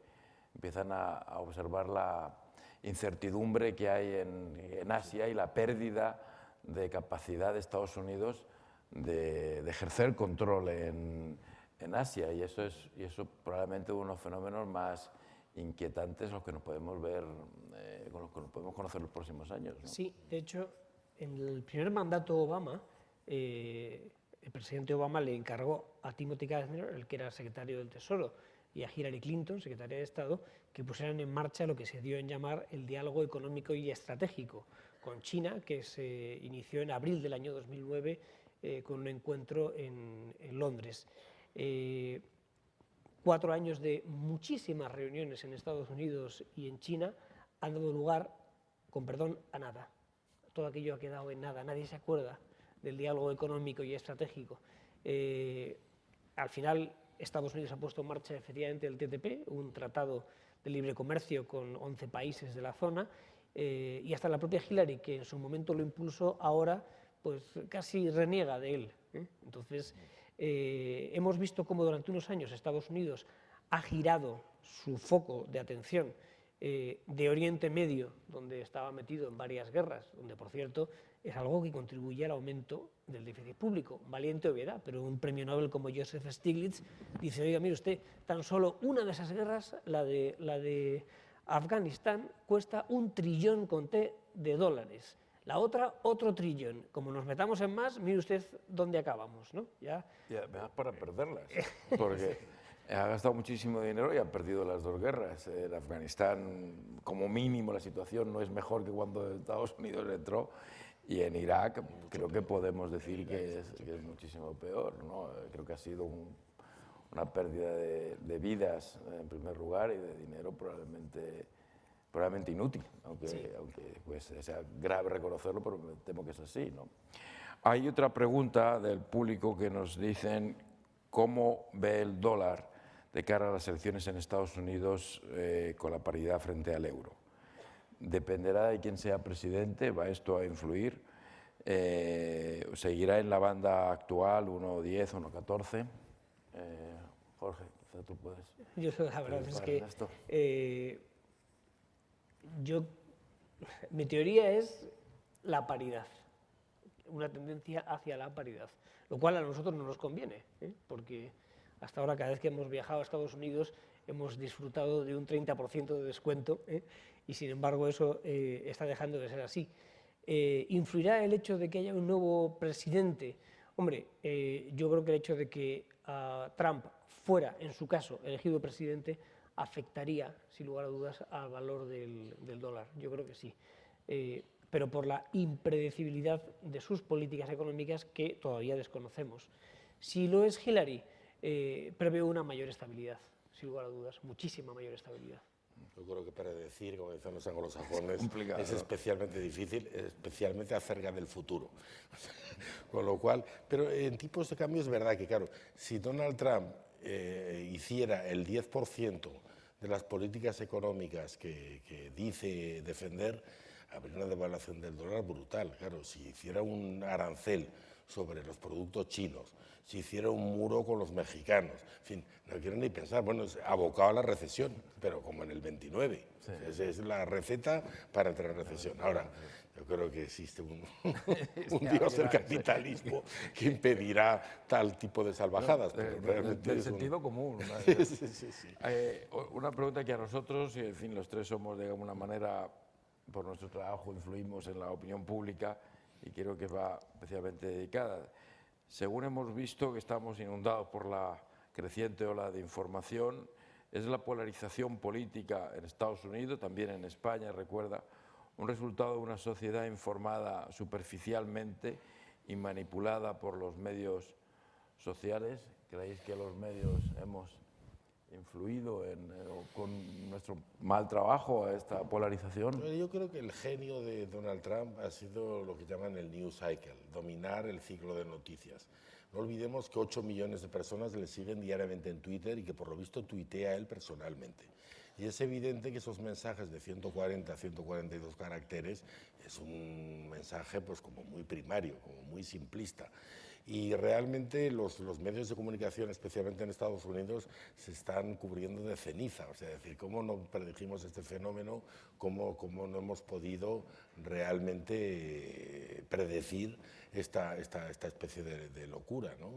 empiezan a observar la incertidumbre que hay en Asia y la pérdida de capacidad de Estados Unidos de ejercer control en Asia, y eso probablemente uno de los fenómenos más inquietantes los que nos podemos ver, con los que nos podemos conocer los próximos años, ¿no? Sí, de hecho, en el primer mandato Obama, el presidente Obama le encargó a Timothy Geithner, el que era secretario del Tesoro, y a Hillary Clinton, secretaria de Estado, que pusieran en marcha lo que se dio en llamar el diálogo económico y estratégico con China, que se inició en abril del año 2009 con un encuentro en Londres. 4 años de muchísimas reuniones en Estados Unidos y en China han dado lugar, con perdón, a nada. Todo aquello ha quedado en nada, nadie se acuerda del diálogo económico y estratégico. Al final, Estados Unidos ha puesto en marcha efectivamente el TTP, un tratado de libre comercio con 11 países de la zona, y hasta la propia Hillary, que en su momento lo impulsó, ahora pues casi reniega de él. Entonces, hemos visto cómo durante unos años Estados Unidos ha girado su foco de atención de Oriente Medio, donde estaba metido en varias guerras, donde, por cierto, es algo que contribuye al aumento del déficit público. Valiente obviedad, pero un premio Nobel como Joseph Stiglitz dice, oiga, mire usted, tan solo una de esas guerras, la de Afganistán, cuesta 1 trillón con T de dólares. La otra, otro trillón. Como nos metamos en más, mire usted dónde acabamos, ¿no? Ya además para perderlas, porque ha gastado muchísimo dinero y ha perdido las 2 guerras. En Afganistán, como mínimo, la situación no es mejor que cuando Estados Unidos entró, y en Irak creo que podemos decir que es muchísimo peor, ¿no? Creo que ha sido una pérdida de vidas, en primer lugar, y de dinero probablemente inútil, aunque pues, sea grave reconocerlo, pero me temo que es así, ¿no? Hay otra pregunta del público que nos dicen cómo ve el dólar de cara a las elecciones en Estados Unidos con la paridad frente al euro. Dependerá de quién sea presidente, va esto a influir. Seguirá en la banda actual, 1,10, 1,14. Jorge, quizá tú puedes. Yo la verdad es que mi teoría es la paridad, una tendencia hacia la paridad, lo cual a nosotros no nos conviene, porque hasta ahora cada vez que hemos viajado a Estados Unidos hemos disfrutado de un 30% de descuento, y sin embargo eso está dejando de ser así. ¿Influirá el hecho de que haya un nuevo presidente? Hombre, yo creo que el hecho de que Trump fuera, en su caso, elegido presidente, afectaría, sin lugar a dudas, al valor del dólar. Yo creo que sí. Pero por la impredecibilidad de sus políticas económicas que todavía desconocemos. Si lo es Hillary, preveo una mayor estabilidad, sin lugar a dudas, muchísima mayor estabilidad. Yo creo que predecir, como dicen los anglosajones, es especialmente difícil, especialmente acerca del futuro. Con lo cual, pero en tipos de cambio es verdad que, claro, si Donald Trump hiciera el 10% de las políticas económicas que dice defender, habría una devaluación del dólar brutal. Claro, si hiciera un arancel sobre los productos chinos, si hiciera un muro con los mexicanos, en fin, no quiero ni pensar, bueno, es abocado a la recesión, pero como en el 29. Sí. Esa es la receta para entrar en recesión. Ahora, yo creo que existe un dios del capitalismo que impedirá tal tipo de salvajadas. Pero realmente del sentido común. Sí. Una pregunta que a nosotros, y en fin, los tres somos de alguna manera, por nuestro trabajo, influimos en la opinión pública, y creo que va especialmente dedicada. Según hemos visto que estamos inundados por la creciente ola de información, es la polarización política en Estados Unidos, también en España, recuerda, un resultado de una sociedad informada superficialmente y manipulada por los medios sociales. ¿Creéis que los medios hemos influido con nuestro mal trabajo a esta polarización? Yo creo que el genio de Donald Trump ha sido lo que llaman el news cycle, dominar el ciclo de noticias. No olvidemos que 8 millones de personas le siguen diariamente en Twitter y que por lo visto tuitea él personalmente. Y es evidente que esos mensajes de 140 a 142 caracteres es un mensaje pues como muy primario, como muy simplista. Y realmente los medios de comunicación, especialmente en Estados Unidos, se están cubriendo de ceniza. O sea, es decir, ¿cómo no predijimos este fenómeno? ¿Cómo no hemos podido realmente predecir esta especie de locura, ¿no?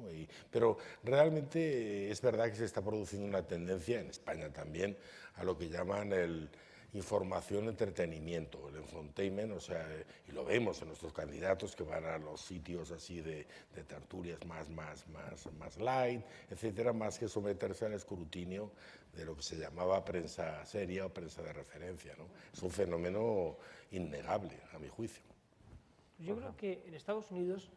Pero realmente es verdad que se está produciendo una tendencia, en España también, a lo que llaman el información, entretenimiento, el infotainment, o sea, y lo vemos en nuestros candidatos que van a los sitios así de tertulias más light, etcétera, más que someterse al escrutinio de lo que se llamaba prensa seria o prensa de referencia, ¿no? Es un fenómeno innegable, a mi juicio. Yo creo que en Estados Unidos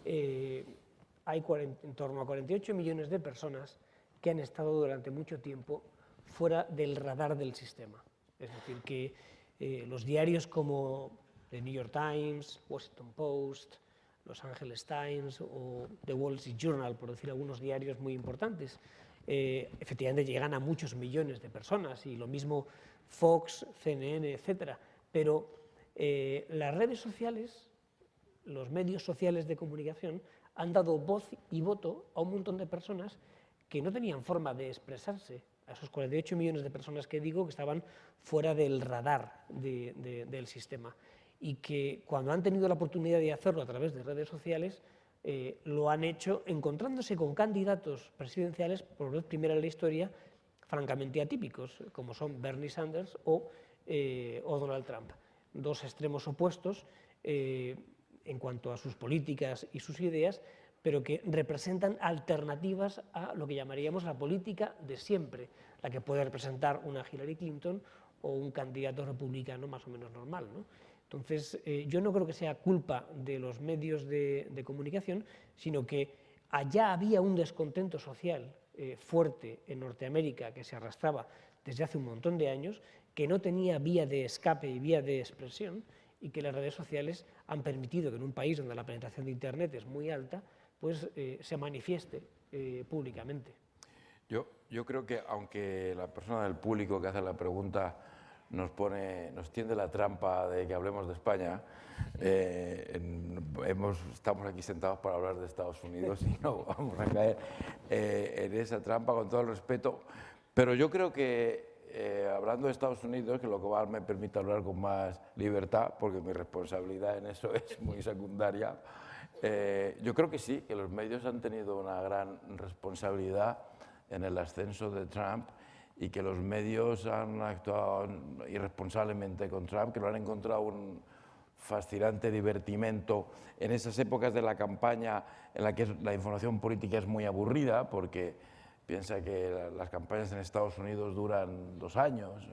hay en torno a 48 millones de personas que han estado durante mucho tiempo fuera del radar del sistema. Es decir, que los diarios como The New York Times, Washington Post, Los Angeles Times o The Wall Street Journal, por decir algunos diarios muy importantes, efectivamente llegan a muchos millones de personas, y lo mismo Fox, CNN, etcétera. Pero las redes sociales, los medios sociales de comunicación, han dado voz y voto a un montón de personas que no tenían forma de expresarse, a esos 48 millones de personas que digo que estaban fuera del radar del sistema, y que cuando han tenido la oportunidad de hacerlo a través de redes sociales, lo han hecho encontrándose con candidatos presidenciales por vez primera en la historia francamente atípicos, como son Bernie Sanders o Donald Trump, dos extremos opuestos en cuanto a sus políticas y sus ideas, pero que representan alternativas a lo que llamaríamos la política de siempre, la que puede representar una Hillary Clinton o un candidato republicano más o menos normal, ¿no? Entonces, yo no creo que sea culpa de los medios de comunicación, sino que allá había un descontento social fuerte en Norteamérica que se arrastraba desde hace un montón de años, que no tenía vía de escape y vía de expresión, y que las redes sociales han permitido que en un país donde la penetración de Internet es muy alta, pues se manifieste públicamente. Yo creo que aunque la persona del público que hace la pregunta nos tiende la trampa de que hablemos de España, estamos aquí sentados para hablar de Estados Unidos y no vamos a caer en esa trampa, con todo el respeto. Pero yo creo que hablando de Estados Unidos, que lo cual me permite hablar con más libertad, porque mi responsabilidad en eso es muy secundaria, yo creo que sí, que los medios han tenido una gran responsabilidad en el ascenso de Trump, y que los medios han actuado irresponsablemente con Trump, que lo han encontrado un fascinante divertimento en esas épocas de la campaña en la que la información política es muy aburrida, porque piensa que las campañas en Estados Unidos duran 2 años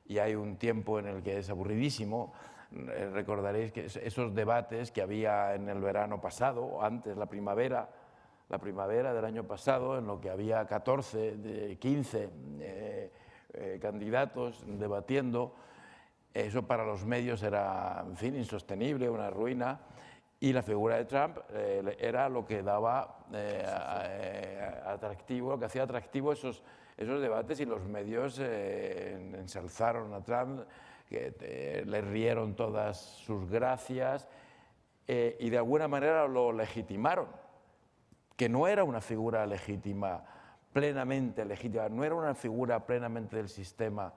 y hay un tiempo en el que es aburridísimo. Recordaréis que esos debates que había en el verano pasado, o antes, la primavera del año pasado, en lo que había 14, 15 candidatos debatiendo, eso para los medios era, en fin, insostenible, una ruina, y la figura de Trump era lo que daba atractivo, lo que hacía atractivo esos debates, y los medios ensalzaron a Trump, que le rieron todas sus gracias y de alguna manera lo legitimaron, que no era una figura legítima, plenamente legítima, no era una figura plenamente del sistema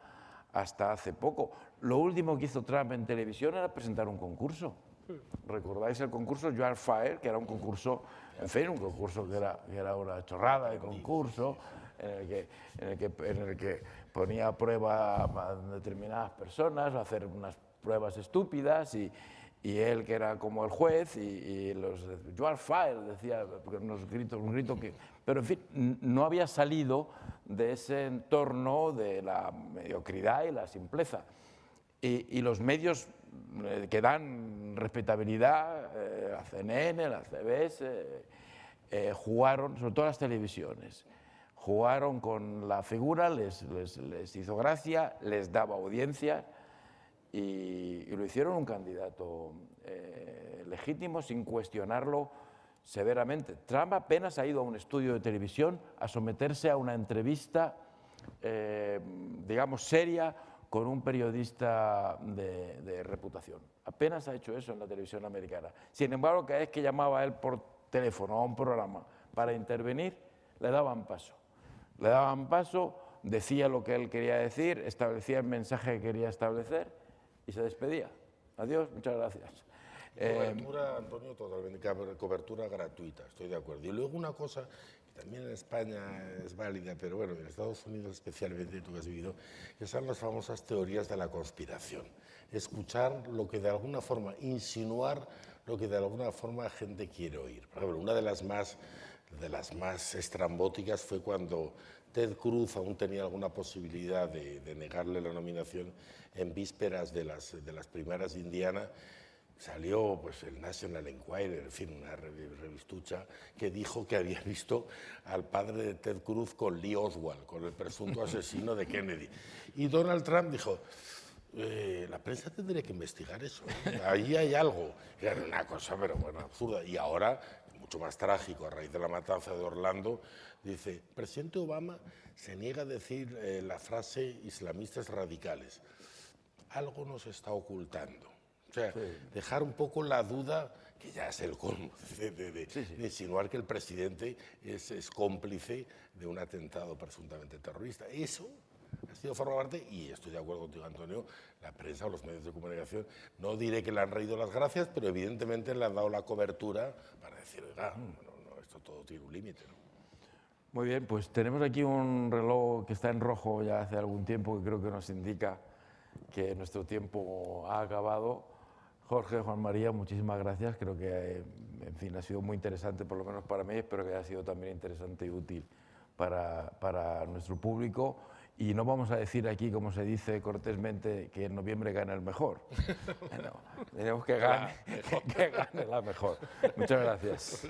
hasta hace poco. Lo último que hizo Trump en televisión era presentar un concurso. ¿Recordáis el concurso You Are Fired? Que era un concurso, en fin, un concurso que era una chorrada de concurso, en el que ponía a prueba a determinadas personas, a hacer unas pruebas estúpidas, y él, que era como el juez, y los You Are Fired, decía, un grito que... Pero, en fin, no había salido de ese entorno de la mediocridad y la simpleza. Y los medios que dan respetabilidad, la CNN, la CBS, jugaron, sobre todo las televisiones, jugaron con la figura, les hizo gracia, les daba audiencia, y lo hicieron un candidato legítimo sin cuestionarlo severamente. Trump apenas ha ido a un estudio de televisión a someterse a una entrevista, digamos, seria con un periodista de reputación. Apenas ha hecho eso en la televisión americana. Sin embargo, cada vez que llamaba a él por teléfono a un programa para intervenir, le daban paso. Le daban paso, decía lo que él quería decir, establecía el mensaje que quería establecer y se despedía. Adiós, muchas gracias. Cobertura, Antonio, totalmente, cobertura gratuita, estoy de acuerdo. Y luego una cosa que también en España es válida, pero bueno, en Estados Unidos especialmente, tú que has vivido, que son las famosas teorías de la conspiración. Escuchar lo que de alguna forma, insinuar lo que de alguna forma la gente quiere oír. Por ejemplo, una de las más estrambóticas fue cuando Ted Cruz aún tenía alguna posibilidad de negarle la nominación en vísperas de las primarias de Indiana. Salió pues, el National Enquirer, en fin, una revistucha, que dijo que había visto al padre de Ted Cruz con Lee Oswald, con el presunto asesino de Kennedy. Y Donald Trump dijo, la prensa tendría que investigar eso, ahí hay algo. Era una cosa, pero bueno, absurda. Y ahora mucho más trágico a raíz de la matanza de Orlando, dice, el presidente Obama se niega a decir la frase islamistas radicales. Algo nos está ocultando. O sea, dejar un poco la duda, que ya es el colmo, de insinuar que el presidente es cómplice de un atentado presuntamente terrorista. Eso ha sido forma parte, y estoy de acuerdo contigo, Antonio, la prensa o los medios de comunicación, no diré que le han reído las gracias, pero evidentemente le han dado la cobertura para decir, oiga, esto todo tiene un límite, ¿no? Muy bien, pues tenemos aquí un reloj que está en rojo ya hace algún tiempo, que creo que nos indica que nuestro tiempo ha acabado. Jorge, Juan María, muchísimas gracias. Creo que, en fin, ha sido muy interesante, por lo menos para mí. Espero que haya sido también interesante y útil para nuestro público. Y no vamos a decir aquí, como se dice cortésmente, que en noviembre gane el mejor. No, tenemos que gane la mejor. Muchas gracias.